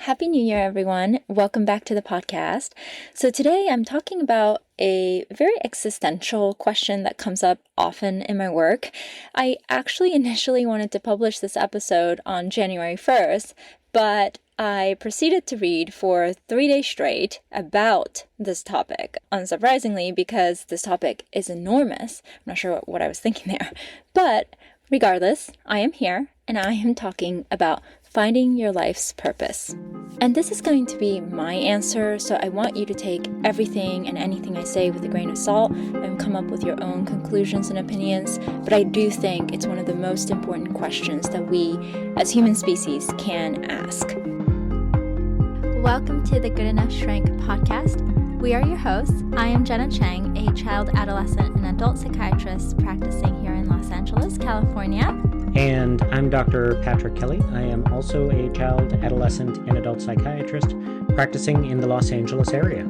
Happy New Year, everyone. Welcome back to the podcast. So today I'm talking about a very existential question that comes up often in my work. I actually initially wanted to publish this episode on January 1st, but I proceeded to read for 3 days straight about this topic, unsurprisingly, because this topic is enormous. I'm not sure what I was thinking there. But regardless, I am here and I am talking about finding your life's purpose. And this is going to be my answer, so I want you to take everything and anything I say with a grain of salt and come up with your own conclusions and opinions. But I do think it's one of the most important questions that we as human species can ask. Welcome to the Good.Enough.Shrink podcast. We are your hosts. I am Jenna Chang, a child, adolescent, and adult psychiatrist practicing here in Los Angeles, California. And I'm Dr. Patrick Kelly. I am also a child, adolescent, and adult psychiatrist practicing in the Los Angeles area.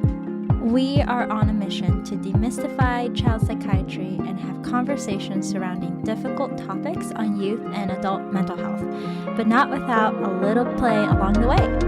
We are on a mission to demystify child psychiatry and have conversations surrounding difficult topics on youth and adult mental health, but not without a little play along the way.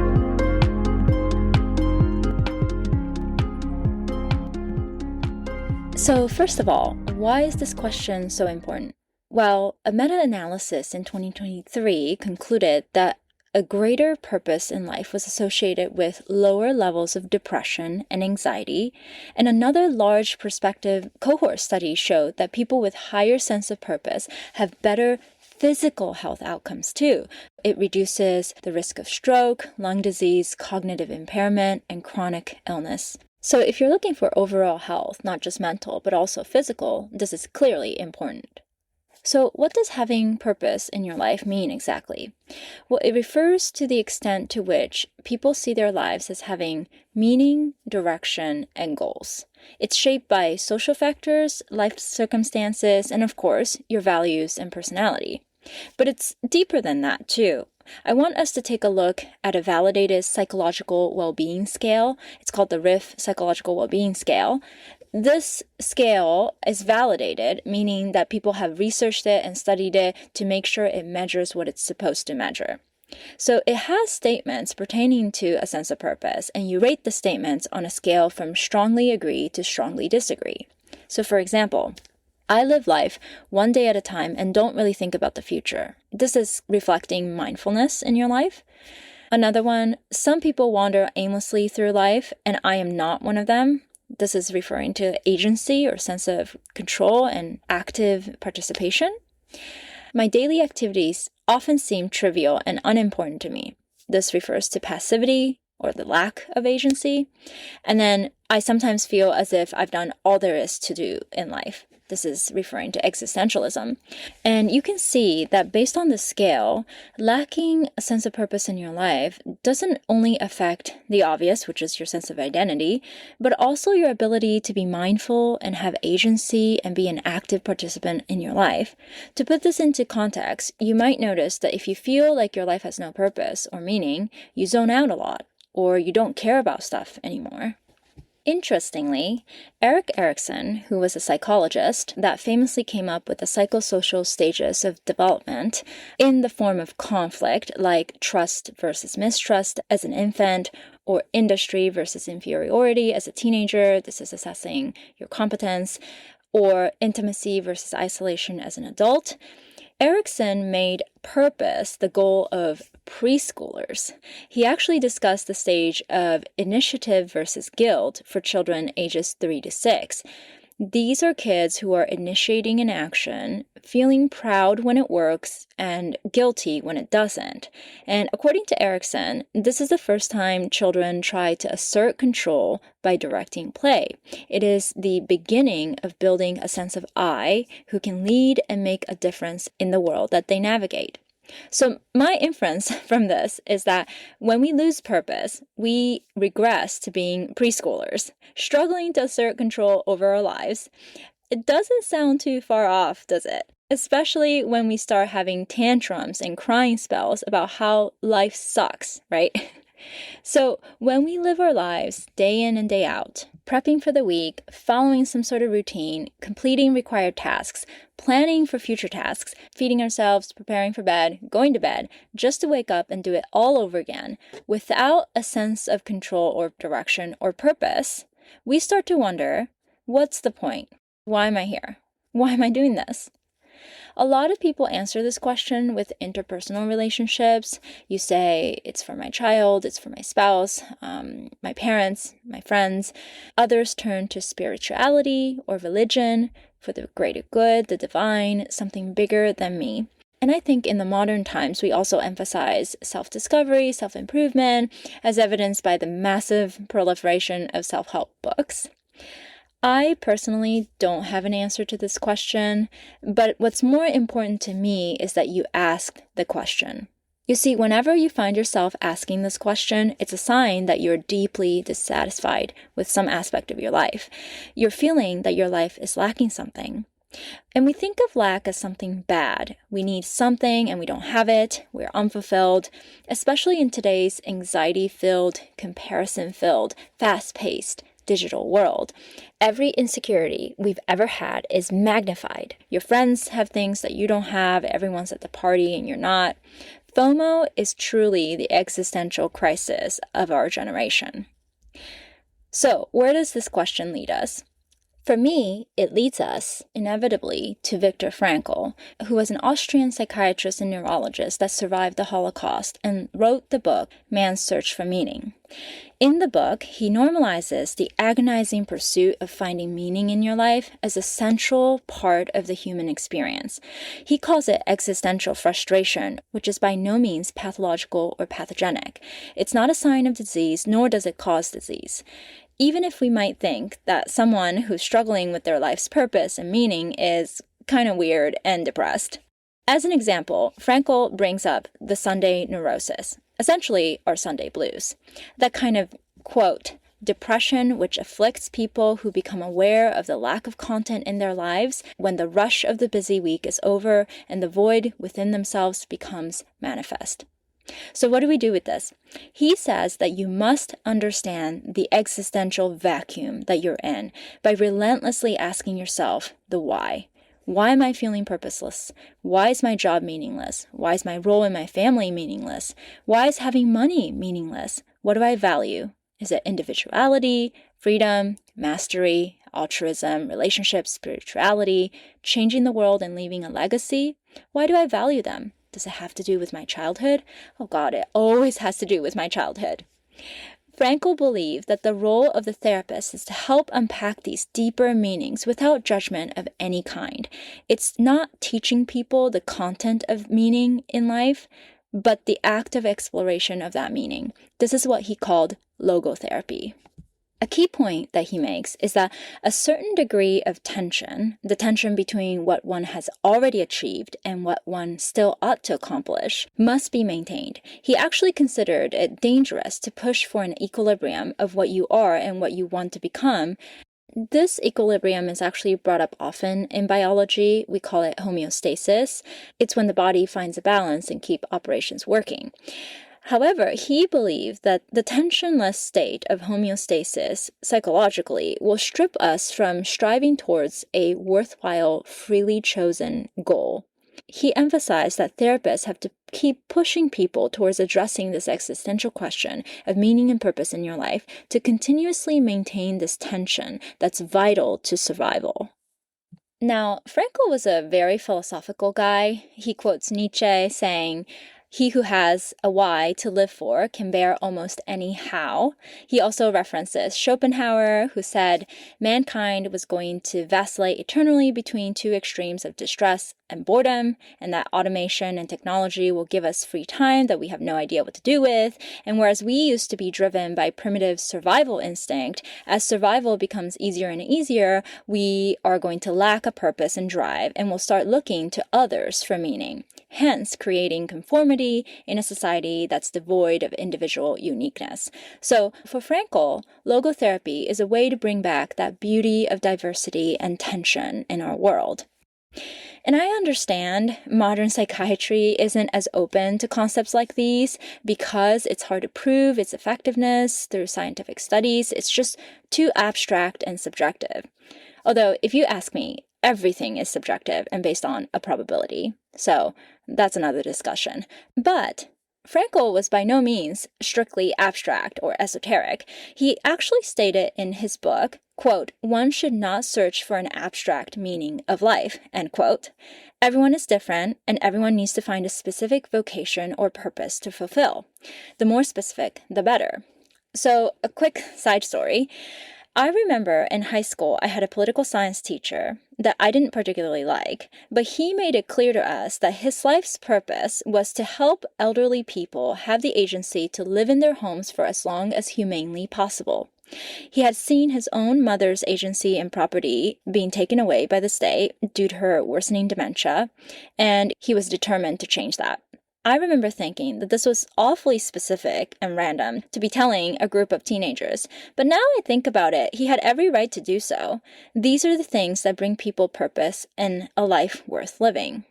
So first of all, why is this question so important? Well, a meta-analysis in 2023 concluded that a greater purpose in life was associated with lower levels of depression and anxiety, and another large prospective cohort study showed that people with higher sense of purpose have better physical health outcomes too. It reduces the risk of stroke, lung disease, cognitive impairment, and chronic illness. So if you're looking for overall health, not just mental, but also physical, this is clearly important. So what does having purpose in your life mean exactly? Well, it refers to the extent to which people see their lives as having meaning, direction, and goals. It's shaped by social factors, life circumstances, and of course, your values and personality. But it's deeper than that too. I want us to take a look at a validated psychological well-being scale. It's called the RIF Psychological Well-Being Scale. This scale is validated, meaning that people have researched it and studied it to make sure it measures what it's supposed to measure. So it has statements pertaining to a sense of purpose, and you rate the statements on a scale from strongly agree to strongly disagree. So for example, I live life one day at a time and don't really think about the future. This is reflecting mindfulness in your life. Another one, some people wander aimlessly through life, and I am not one of them. This is referring to agency or sense of control and active participation. My daily activities often seem trivial and unimportant to me. This refers to passivity or the lack of agency. And then I sometimes feel as if I've done all there is to do in life. This is referring to existentialism. And you can see that based on the scale, lacking a sense of purpose in your life doesn't only affect the obvious, which is your sense of identity, but also your ability to be mindful and have agency and be an active participant in your life. To put this into context, you might notice that if you feel like your life has no purpose or meaning, you zone out a lot, or you don't care about stuff anymore. Interestingly, Erik Erikson, who was a psychologist that famously came up with the psychosocial stages of development in the form of conflict, like trust versus mistrust as an infant, or industry versus inferiority as a teenager, this is assessing your competence, or intimacy versus isolation as an adult. Erikson made purpose the goal of preschoolers. He actually discussed the stage of initiative versus guilt for children ages 3 to 6. These are kids who are initiating an action, feeling proud when it works, and guilty when it doesn't. And according to Erikson, this is the first time children try to assert control by directing play. It is the beginning of building a sense of I who can lead and make a difference in the world that they navigate. So my inference from this is that when we lose purpose, we regress to being preschoolers, struggling to assert control over our lives. It doesn't sound too far off, does it? Especially when we start having tantrums and crying spells about how life sucks, right? So when we live our lives day in and day out, prepping for the week, following some sort of routine, completing required tasks, planning for future tasks, feeding ourselves, preparing for bed, going to bed, just to wake up and do it all over again, without a sense of control or direction or purpose, we start to wonder, what's the point? Why am I here? Why am I doing this? A lot of people answer this question with interpersonal relationships. You say, it's for my child, it's for my spouse, my parents, my friends. Others turn to spirituality or religion for the greater good, the divine, something bigger than me. And I think in the modern times, we also emphasize self-discovery, self-improvement, as evidenced by the massive proliferation of self-help books. I personally don't have an answer to this question, but what's more important to me is that you ask the question. You see, whenever you find yourself asking this question, it's a sign that you're deeply dissatisfied with some aspect of your life. You're feeling that your life is lacking something. And we think of lack as something bad. We need something and we don't have it. We're unfulfilled, especially in today's anxiety-filled, comparison-filled, fast-paced, digital world. Every insecurity we've ever had is magnified. Your friends have things that you don't have. Everyone's at the party and you're not. FOMO is truly the existential crisis of our generation. So, where does this question lead us? For me, it leads us, inevitably, to Viktor Frankl, who was an Austrian psychiatrist and neurologist that survived the Holocaust and wrote the book Man's Search for Meaning. In the book, he normalizes the agonizing pursuit of finding meaning in your life as a central part of the human experience. He calls it existential frustration, which is by no means pathological or pathogenic. It's not a sign of disease, nor does it cause disease. Even if we might think that someone who's struggling with their life's purpose and meaning is kind of weird and depressed. As an example, Frankl brings up the Sunday neurosis, essentially our Sunday blues. That kind of, quote, depression which afflicts people who become aware of the lack of content in their lives when the rush of the busy week is over and the void within themselves becomes manifest. So what do we do with this? He says that you must understand the existential vacuum that you're in by relentlessly asking yourself the why. Why am I feeling purposeless? Why is my job meaningless? Why is my role in my family meaningless? Why is having money meaningless? What do I value? Is it individuality, freedom, mastery, altruism, relationships, spirituality, changing the world and leaving a legacy? Why do I value them? Does it have to do with my childhood? Oh God, it always has to do with my childhood. Frankl believed that the role of the therapist is to help unpack these deeper meanings without judgment of any kind. It's not teaching people the content of meaning in life, but the act of exploration of that meaning. This is what he called logotherapy. A key point that he makes is that a certain degree of tension, the tension between what one has already achieved and what one still ought to accomplish, must be maintained. He actually considered it dangerous to push for an equilibrium of what you are and what you want to become. This equilibrium is actually brought up often in biology. We call it homeostasis. It's when the body finds a balance and keep operations working. However, he believed that the tensionless state of homeostasis psychologically will strip us from striving towards a worthwhile, freely chosen goal. He emphasized that therapists have to keep pushing people towards addressing this existential question of meaning and purpose in your life to continuously maintain this tension that's vital to survival. Now, Frankl was a very philosophical guy. He quotes Nietzsche saying, "He who has a why to live for can bear almost any how." He also references Schopenhauer, who said mankind was going to vacillate eternally between two extremes of distress and boredom, and that automation and technology will give us free time that we have no idea what to do with. And whereas we used to be driven by primitive survival instinct, as survival becomes easier and easier, we are going to lack a purpose and drive, and we'll start looking to others for meaning, hence creating conformity in a society that's devoid of individual uniqueness. So for Frankl, logotherapy is a way to bring back that beauty of diversity and tension in our world. And I understand modern psychiatry isn't as open to concepts like these because it's hard to prove its effectiveness through scientific studies. It's just too abstract and subjective. Although, if you ask me, everything is subjective and based on a probability. So that's another discussion. But Frankl was by no means strictly abstract or esoteric. He actually stated in his book, quote, "One should not search for an abstract meaning of life," end quote. Everyone is different, and everyone needs to find a specific vocation or purpose to fulfill. The more specific, the better. So, a quick side story. I remember in high school, I had a political science teacher that I didn't particularly like, but he made it clear to us that his life's purpose was to help elderly people have the agency to live in their homes for as long as humanely possible. He had seen his own mother's agency and property being taken away by the state due to her worsening dementia, and he was determined to change that. I remember thinking that this was awfully specific and random to be telling a group of teenagers, but now I think about it, he had every right to do so. These are the things that bring people purpose and a life worth living.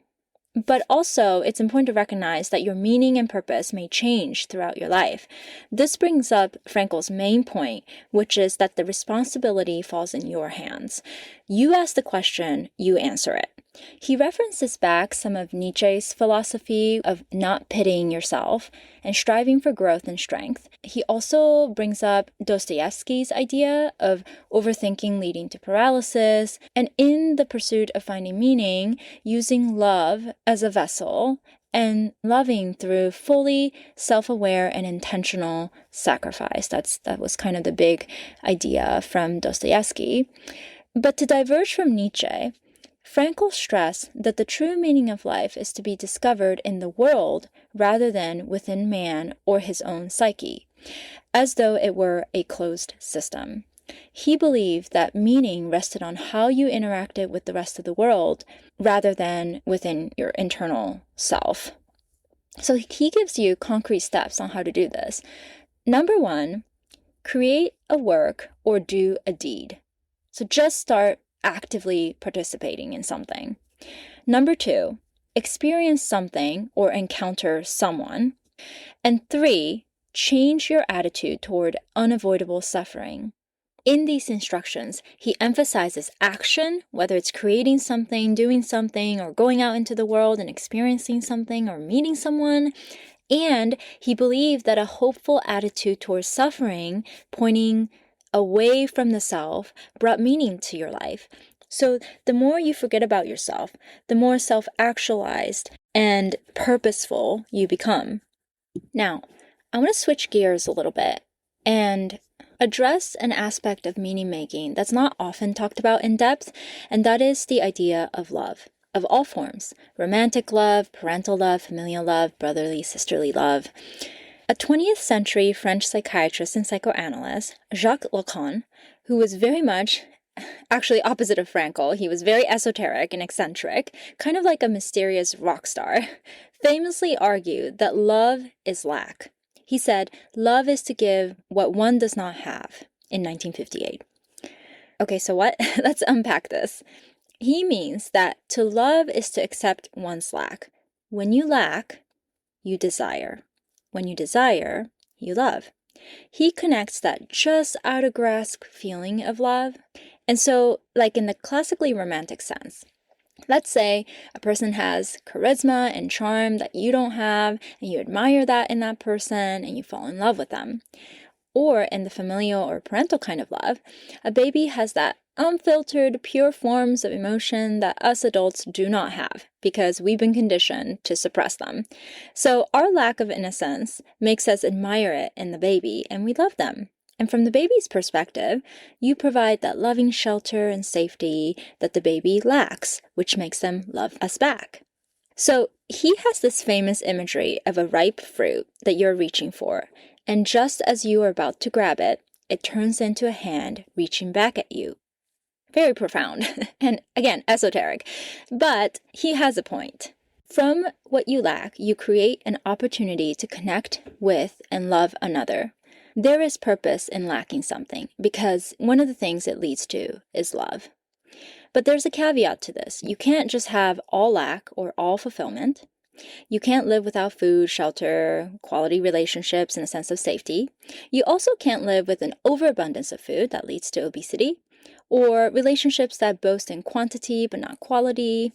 But also, it's important to recognize that your meaning and purpose may change throughout your life. This brings up Frankl's main point, which is that the responsibility falls in your hands. You ask the question, you answer it. He references back some of Nietzsche's philosophy of not pitying yourself and striving for growth and strength. He also brings up Dostoevsky's idea of overthinking leading to paralysis, and in the pursuit of finding meaning, using love as a vessel and loving through fully self-aware and intentional sacrifice. That was kind of the big idea from Dostoevsky. But to diverge from Nietzsche, Frankl stressed that the true meaning of life is to be discovered in the world rather than within man or his own psyche, as though it were a closed system. He believed that meaning rested on how you interacted with the rest of the world rather than within your internal self. So he gives you concrete steps on how to do this. Number 1, create a work or do a deed. So just start actively participating in something. Number 2, experience something or encounter someone. And 3, change your attitude toward unavoidable suffering. In these instructions, he emphasizes action, whether it's creating something, doing something, or going out into the world and experiencing something or meeting someone. And he believed that a hopeful attitude towards suffering, pointing away from the self, brought meaning to your life. So the more you forget about yourself, the more self-actualized and purposeful you become. Now, I want to switch gears a little bit and address an aspect of meaning making that's not often talked about in depth, and that is the idea of love, of all forms: romantic love, parental love, familial love, brotherly, sisterly love. A 20th century French psychiatrist and psychoanalyst, Jacques Lacan, who was very much actually opposite of Frankl, he was very esoteric and eccentric, kind of like a mysterious rock star, famously argued that love is lack. He said, "Love is to give what one does not have," in 1958. Okay, so what? Let's unpack this. He means that to love is to accept one's lack. When you lack, you desire. When you desire, you love. He connects that just out of grasp feeling of love. And so, like in the classically romantic sense, let's say a person has charisma and charm that you don't have, and you admire that in that person, and you fall in love with them. Or in the familial or parental kind of love, a baby has that unfiltered, pure forms of emotion that us adults do not have because we've been conditioned to suppress them. So our lack of innocence makes us admire it in the baby, and we love them. And from the baby's perspective, you provide that loving shelter and safety that the baby lacks, which makes them love us back. So he has this famous imagery of a ripe fruit that you're reaching for, and just as you are about to grab it, it turns into a hand reaching back at you. Very profound, and again, esoteric, but he has a point. From what you lack, you create an opportunity to connect with and love another. There is purpose in lacking something, because one of the things it leads to is love. But there's a caveat to this. You can't just have all lack or all fulfillment. You can't live without food, shelter, quality relationships, and a sense of safety. You also can't live with an overabundance of food that leads to obesity, or relationships that boast in quantity but not quality,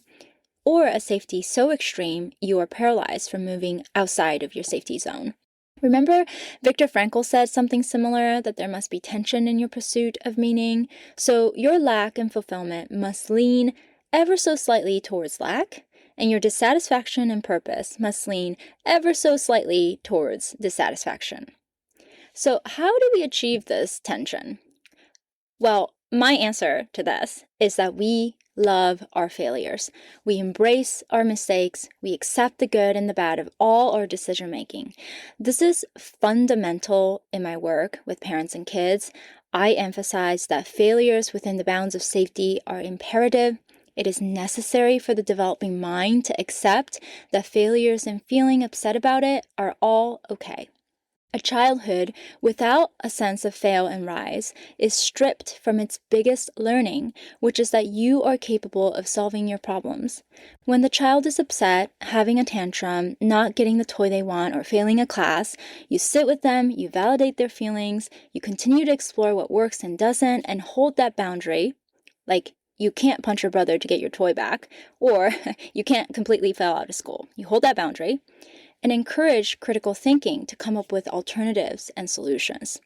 or a safety so extreme you are paralyzed from moving outside of your safety zone. Remember, Viktor Frankl said something similar, that there must be tension in your pursuit of meaning. So your lack and fulfillment must lean ever so slightly towards lack, and your dissatisfaction and purpose must lean ever so slightly towards dissatisfaction. So how do we achieve this tension? Well, my answer to this is that we love our failures. We embrace our mistakes. We accept the good and the bad of all our decision making. This is fundamental in my work with parents and kids. I emphasize that failures within the bounds of safety are imperative. It is necessary for the developing mind to accept that failures and feeling upset about it are all okay. A childhood without a sense of fail and rise is stripped from its biggest learning, which is that you are capable of solving your problems. When the child is upset, having a tantrum, not getting the toy they want, or failing a class, you sit with them, you validate their feelings, you continue to explore what works and doesn't, and hold that boundary. Like, you can't punch your brother to get your toy back, or you can't completely fail out of school. You hold that boundary and encourage critical thinking to come up with alternatives and solutions.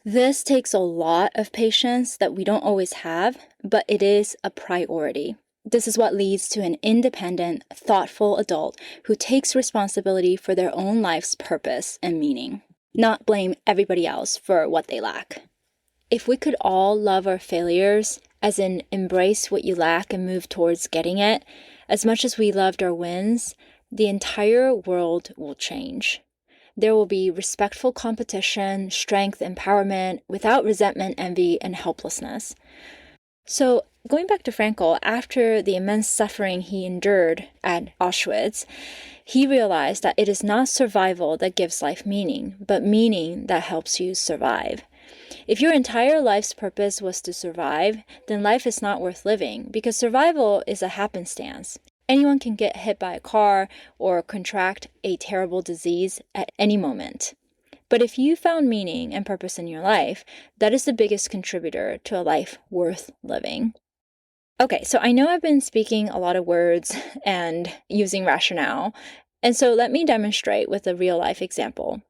This takes a lot of patience that we don't always have, but it is a priority. This is what leads to an independent, thoughtful adult who takes responsibility for their own life's purpose and meaning, not blame everybody else for what they lack. If we could all love our failures, as in embrace what you lack and move towards getting it, as much as we loved our wins, the entire world will change. There will be respectful competition, strength, empowerment, without resentment, envy, and helplessness. So, going back to Frankl, after the immense suffering he endured at Auschwitz, he realized that it is not survival that gives life meaning, but meaning that helps you survive. If your entire life's purpose was to survive, then life is not worth living, because survival is a happenstance. Anyone can get hit by a car or contract a terrible disease at any moment. But if you found meaning and purpose in your life, that is the biggest contributor to a life worth living. Okay, so I know I've been speaking a lot of words and using rationale, and so let me demonstrate with a real-life example.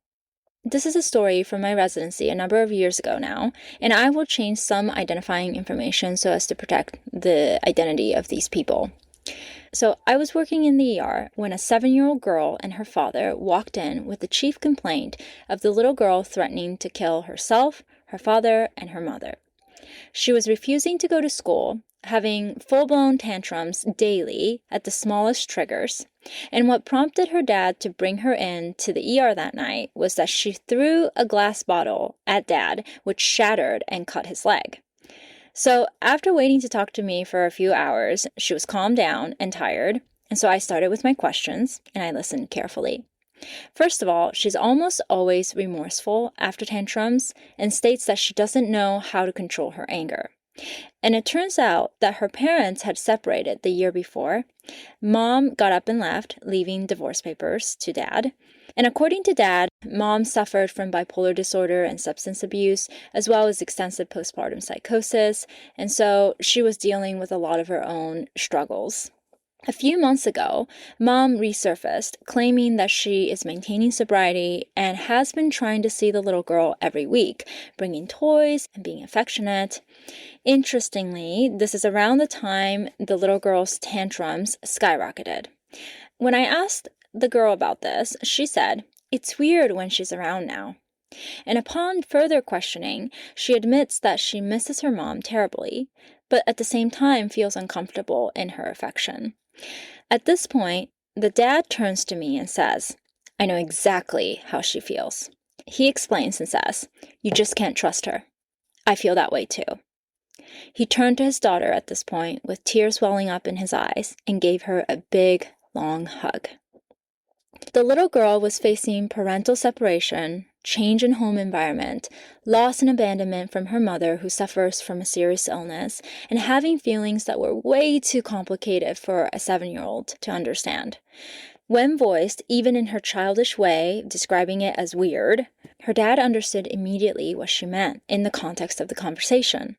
This is a story from my residency a number of years ago now, and I will change some identifying information so as to protect the identity of these people. So I was working in the ER when a 7-year-old girl and her father walked in with the chief complaint of the little girl threatening to kill herself, her father, and her mother. She was refusing to go to school, having full-blown tantrums daily at the smallest triggers. And what prompted her dad to bring her in to the ER that night was that she threw a glass bottle at Dad, which shattered and cut his leg. So after waiting to talk to me for a few hours, she was calmed down and tired, and so I started with my questions, and I listened carefully. First of all, she's almost always remorseful after tantrums and states that she doesn't know how to control her anger. And it turns out that her parents had separated the year before. Mom got up and left, leaving divorce papers to Dad. And according to Dad, Mom suffered from bipolar disorder and substance abuse, as well as extensive postpartum psychosis, and so she was dealing with a lot of her own struggles. A few months ago, Mom resurfaced, claiming that she is maintaining sobriety and has been trying to see the little girl every week, bringing toys and being affectionate. Interestingly, this is around the time the little girl's tantrums skyrocketed. When I asked the girl about this, she said, "It's weird when she's around now." And upon further questioning, she admits that she misses her mom terribly, but at the same time feels uncomfortable in her affection. At this point, the dad turns to me and says, "I know exactly how she feels." He explains and says, "You just can't trust her. I feel that way too." He turned to his daughter at this point with tears welling up in his eyes and gave her a big, long hug. The little girl was facing parental separation, change in home environment, loss and abandonment from her mother who suffers from a serious illness, and having feelings that were way too complicated for a 7-year-old to understand. When voiced, even in her childish way, describing it as weird, her dad understood immediately what she meant in the context of the conversation.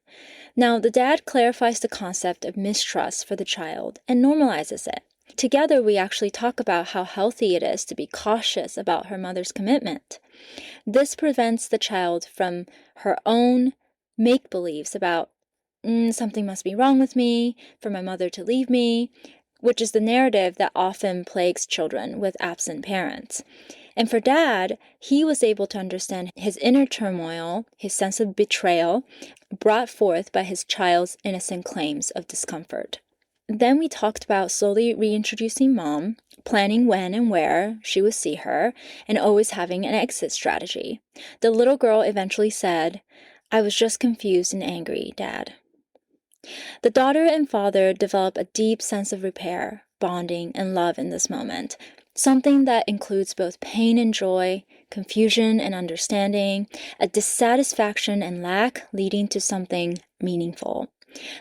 Now, the dad clarifies the concept of mistrust for the child and normalizes it. Together, we actually talk about how healthy it is to be cautious about her mother's commitment. This prevents the child from her own make-believes about, something must be wrong with me, for my mother to leave me, which is the narrative that often plagues children with absent parents. And for Dad, he was able to understand his inner turmoil, his sense of betrayal, brought forth by his child's innocent claims of discomfort. Then we talked about slowly reintroducing Mom, planning when and where she would see her, and always having an exit strategy. The little girl eventually said, "I was just confused and angry, Dad." The daughter and father develop a deep sense of repair, bonding, and love in this moment, something that includes both pain and joy, confusion and understanding, a dissatisfaction and lack leading to something meaningful.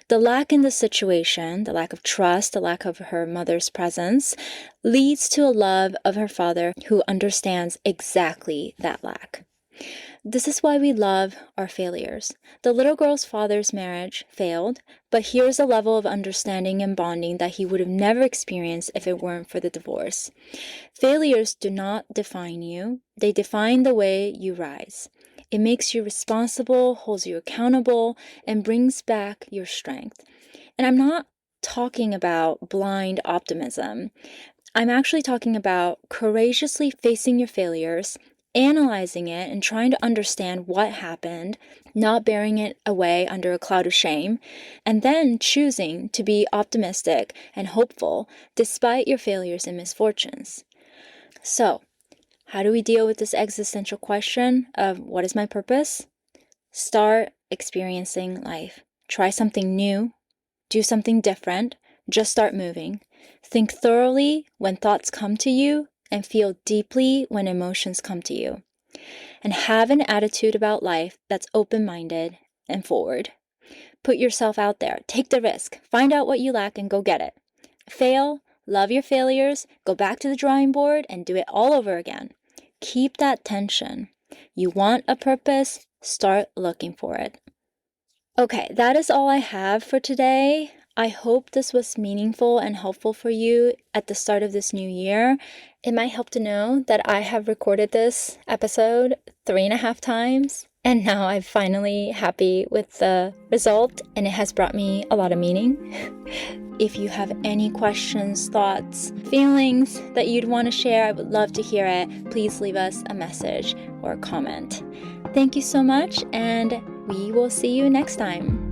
The lack in the situation, the lack of trust, the lack of her mother's presence, leads to a love of her father who understands exactly that lack. This is why we love our failures. The little girl's father's marriage failed, but here's a level of understanding and bonding that he would have never experienced if it weren't for the divorce. Failures do not define you. They define the way you rise. It makes you responsible, holds you accountable, and brings back your strength. And I'm not talking about blind optimism. I'm actually talking about courageously facing your failures, analyzing it and trying to understand what happened, not bearing it away under a cloud of shame, and then choosing to be optimistic and hopeful despite your failures and misfortunes. So, how do we deal with this existential question of what is my purpose? Start experiencing life. Try something new. Do something different. Just start moving. Think thoroughly when thoughts come to you and feel deeply when emotions come to you. And have an attitude about life that's open-minded and forward. Put yourself out there. Take the risk. Find out what you lack and go get it. Fail. Love your failures. Go back to the drawing board and do it all over again. Keep that tension. You want a purpose? Start looking for it. Okay, that is all I have for today. I hope this was meaningful and helpful for you at the start of this new year. It might help to know that I have recorded this episode 3.5 times, and now I'm finally happy with the result, and it has brought me a lot of meaning. If you have any questions, thoughts, feelings that you'd want to share, I would love to hear it. Please leave us a message or a comment. Thank you so much, and we will see you next time.